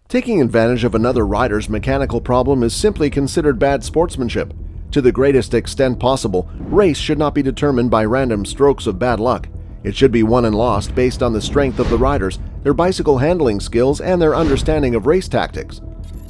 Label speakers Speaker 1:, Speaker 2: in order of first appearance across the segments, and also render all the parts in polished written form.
Speaker 1: Taking advantage of another rider's mechanical problem is simply considered bad sportsmanship. To the greatest extent possible, race should not be determined by random strokes of bad luck. It should be won and lost based on the strength of the riders, their bicycle handling skills, and their understanding of race tactics.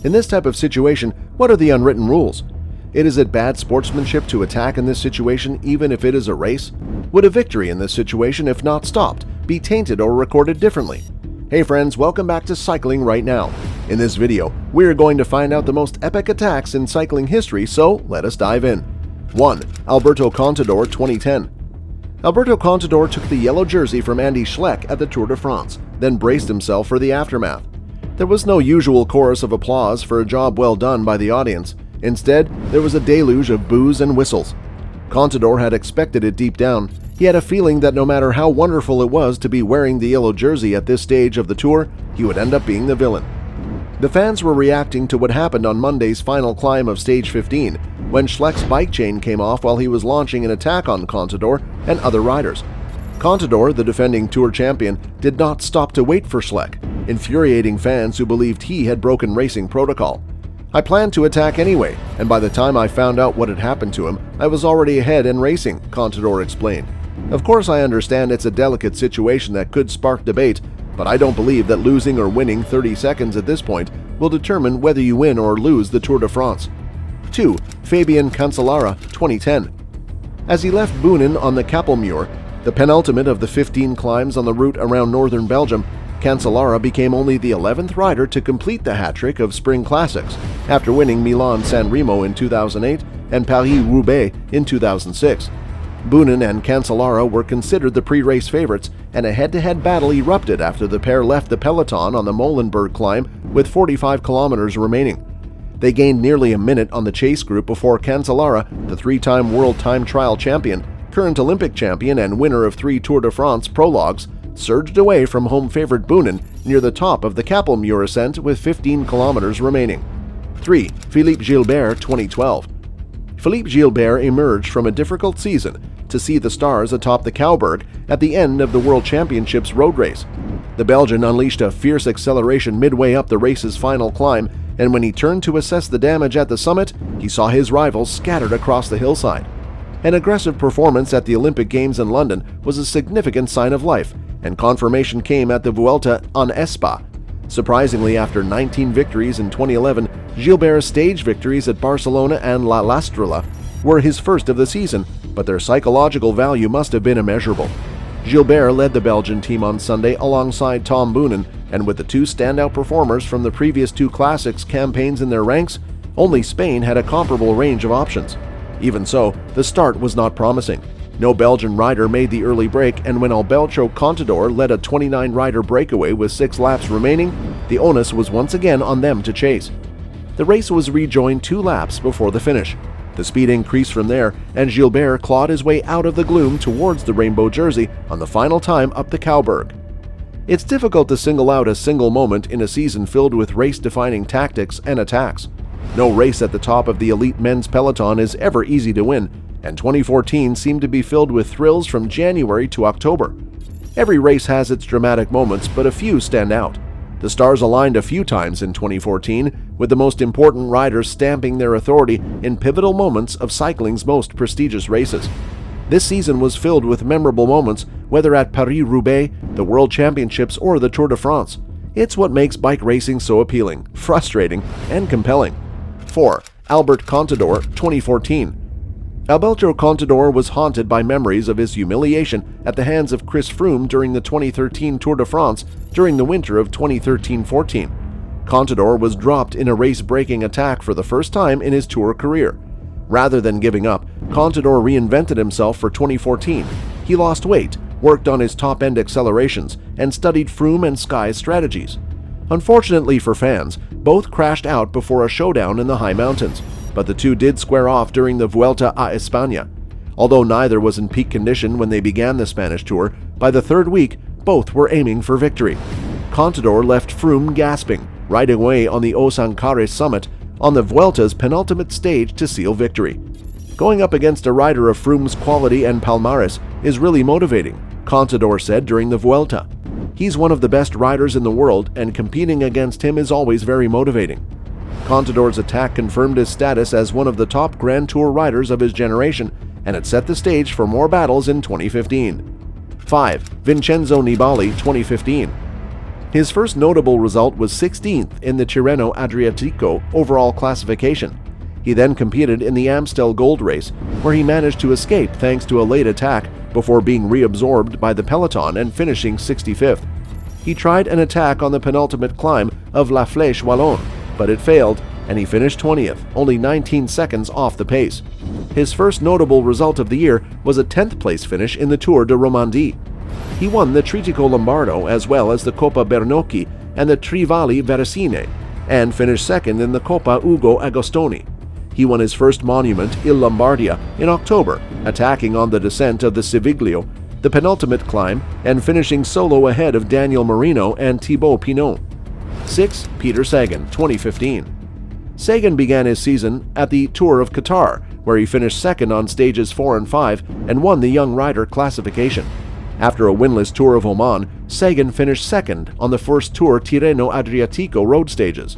Speaker 1: In this type of situation, what are the unwritten rules? Is it bad sportsmanship to attack in this situation even if it is a race? Would a victory in this situation, if not stopped, be tainted or recorded differently? Hey friends, welcome back to Cycling Right Now. In this video, we are going to find out the most epic attacks in cycling history, so let us dive in. 1. Alberto Contador 2010. Alberto Contador took the yellow jersey from Andy Schleck at the Tour de France, then braced himself for the aftermath. There was no usual chorus of applause for a job well done by the audience. Instead, there was a deluge of boos and whistles. Contador had expected it deep down. He had a feeling that no matter how wonderful it was to be wearing the yellow jersey at this stage of the tour, he would end up being the villain. The fans were reacting to what happened on Monday's final climb of stage 15, when Schleck's bike chain came off while he was launching an attack on Contador and other riders. Contador, the defending Tour champion, did not stop to wait for Schleck, infuriating fans who believed he had broken racing protocol. "I planned to attack anyway, and by the time I found out what had happened to him, I was already ahead and racing," Contador explained. "Of course I understand it's a delicate situation that could spark debate, but I don't believe that losing or winning 30 seconds at this point will determine whether you win or lose the Tour de France." 2. Fabian Cancellara 2010. As he left Boonen on the Kapelmuur, the penultimate of the 15 climbs on the route around northern Belgium, Cancellara became only the 11th rider to complete the hat-trick of Spring Classics, after winning Milan-San Remo in 2008 and Paris-Roubaix in 2006. Boonen and Cancellara were considered the pre-race favorites, and a head-to-head battle erupted after the pair left the peloton on the Molenberg climb with 45 kilometers remaining. They gained nearly a minute on the chase group before Cancellara, the three-time world time trial champion, current Olympic champion and winner of 3 Tour de France prologues, surged away from home favorite Boonen near the top of the Kapelmuur ascent with 15 kilometers remaining. 3. Philippe Gilbert 2012. Philippe Gilbert emerged from a difficult season to see the stars atop the Cauberg at the end of the World Championships road race. The Belgian unleashed a fierce acceleration midway up the race's final climb, and when he turned to assess the damage at the summit, he saw his rivals scattered across the hillside. An aggressive performance at the Olympic Games in London was a significant sign of life, and confirmation came at the Vuelta en España. Surprisingly, after 19 victories in 2011, Gilbert's stage victories at Barcelona and La Lastrella were his first of the season, but their psychological value must have been immeasurable. Gilbert led the Belgian team on Sunday alongside Tom Boonen, and with the two standout performers from the previous 2 Classics campaigns in their ranks, only Spain had a comparable range of options. Even so, the start was not promising. No Belgian rider made the early break, and when Alberto Contador led a 29-rider breakaway with 6 laps remaining, the onus was once again on them to chase. The race was rejoined 2 laps before the finish. The speed increased from there, and Gilbert clawed his way out of the gloom towards the rainbow jersey on the final time up the Cauberg. It's difficult to single out a single moment in a season filled with race-defining tactics and attacks. No race at the top of the elite men's peloton is ever easy to win, and 2014 seemed to be filled with thrills from January to October. Every race has its dramatic moments, but a few stand out. The stars aligned a few times in 2014, with the most important riders stamping their authority in pivotal moments of cycling's most prestigious races. This season was filled with memorable moments, whether at Paris-Roubaix, the World Championships, or the Tour de France. It's what makes bike racing so appealing, frustrating, and compelling. 4. Alberto Contador 2014. Alberto Contador was haunted by memories of his humiliation at the hands of Chris Froome during the 2013 Tour de France during the winter of 2013-14. Contador was dropped in a race-breaking attack for the first time in his Tour career. Rather than giving up, Contador reinvented himself for 2014. He lost weight, worked on his top-end accelerations, and studied Froome and Sky's strategies. Unfortunately for fans, both crashed out before a showdown in the high mountains, but the two did square off during the Vuelta a España. Although neither was in peak condition when they began the Spanish Tour, by the 3rd week, both were aiming for victory. Contador left Froome gasping, riding away on the Osancares summit on the Vuelta's penultimate stage to seal victory. Going up against a rider of Froome's quality and palmares is really motivating, Contador said during the Vuelta. He's one of the best riders in the world, and competing against him is always very motivating. Contador's attack confirmed his status as one of the top Grand Tour riders of his generation, and it set the stage for more battles in 2015. 5. Vincenzo Nibali, 2015. His first notable result was 16th in the Tirreno Adriatico overall classification. He then competed in the Amstel Gold Race, where he managed to escape thanks to a late attack before being reabsorbed by the peloton and finishing 65th. He tried an attack on the penultimate climb of La Flèche Wallonne, but it failed, and he finished 20th, only 19 seconds off the pace. His first notable result of the year was a 10th place finish in the Tour de Romandie. He won the Tritico Lombardo as well as the Coppa Bernocchi and the Trivali Veracine, and finished second in the Coppa Ugo Agostoni. He won his first monument, Il Lombardia, in October, attacking on the descent of the Civiglio, the penultimate climb, and finishing solo ahead of Daniel Marino and Thibaut Pinot. 6. Peter Sagan, 2015. Sagan began his season at the Tour of Qatar, where he finished second on stages 4 and 5 and won the Young Rider classification. After a winless Tour of Oman, Sagan finished second on the first Tour Tirreno Adriatico road stages.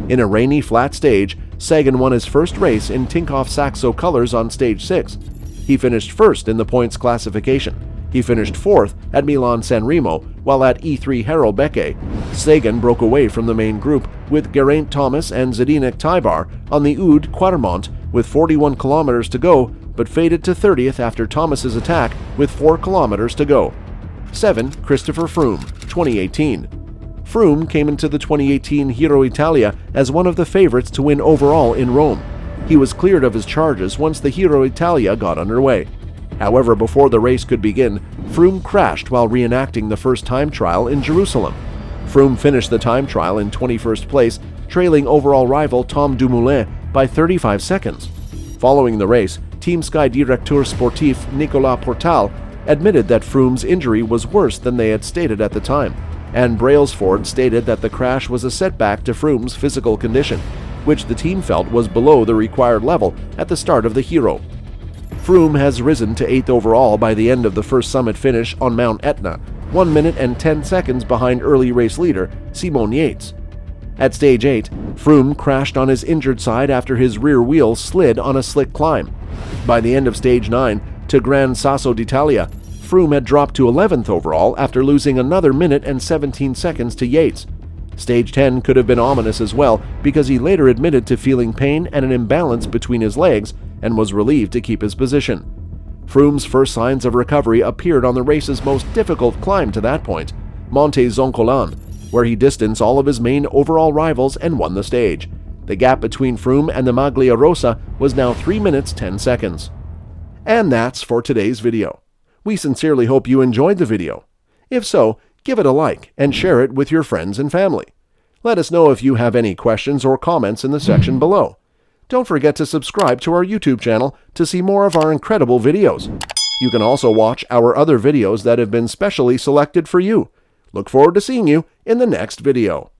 Speaker 1: In a rainy, flat stage, Sagan won his first race in Tinkoff Saxo colors on stage 6. He finished first in the points classification. He finished fourth at Milan-San Remo, while at E3 Harelbeke, Sagan broke away from the main group with Geraint Thomas and Zdeněk Tybar on the Oude Quaremont with 41 kilometers to go, but faded to 30th after Thomas's attack with 4 kilometers to go. 7. Christopher Froome, 2018. Froome came into the 2018 Giro Italia as one of the favorites to win overall in Rome. He was cleared of his charges once the Giro Italia got underway. However, before the race could begin, Froome crashed while reenacting the first time trial in Jerusalem. Froome finished the time trial in 21st place, trailing overall rival Tom Dumoulin by 35 seconds. Following the race, Team Sky Directeur Sportif Nicolas Portal admitted that Froome's injury was worse than they had stated at the time, and Brailsford stated that the crash was a setback to Froome's physical condition, which the team felt was below the required level at the start of the Giro. Froome has risen to 8th overall by the end of the first summit finish on Mount Etna, 1 minute and 10 seconds behind early race leader Simon Yates. At stage 8, Froome crashed on his injured side after his rear wheel slid on a slick climb. By the end of stage 9, to Gran Sasso d'Italia, Froome had dropped to 11th overall after losing another minute and 17 seconds to Yates. Stage 10 could have been ominous as well because he later admitted to feeling pain and an imbalance between his legs and was relieved to keep his position. Froome's first signs of recovery appeared on the race's most difficult climb to that point, Monte Zoncolan, where he distanced all of his main overall rivals and won the stage. The gap between Froome and the Maglia Rosa was now 3 minutes 10 seconds. And that's for today's video. We sincerely hope you enjoyed the video. If so, give it a like and share it with your friends and family. Let us know if you have any questions or comments in the section below. Don't forget to subscribe to our YouTube channel to see more of our incredible videos. You can also watch our other videos that have been specially selected for you. Look forward to seeing you in the next video.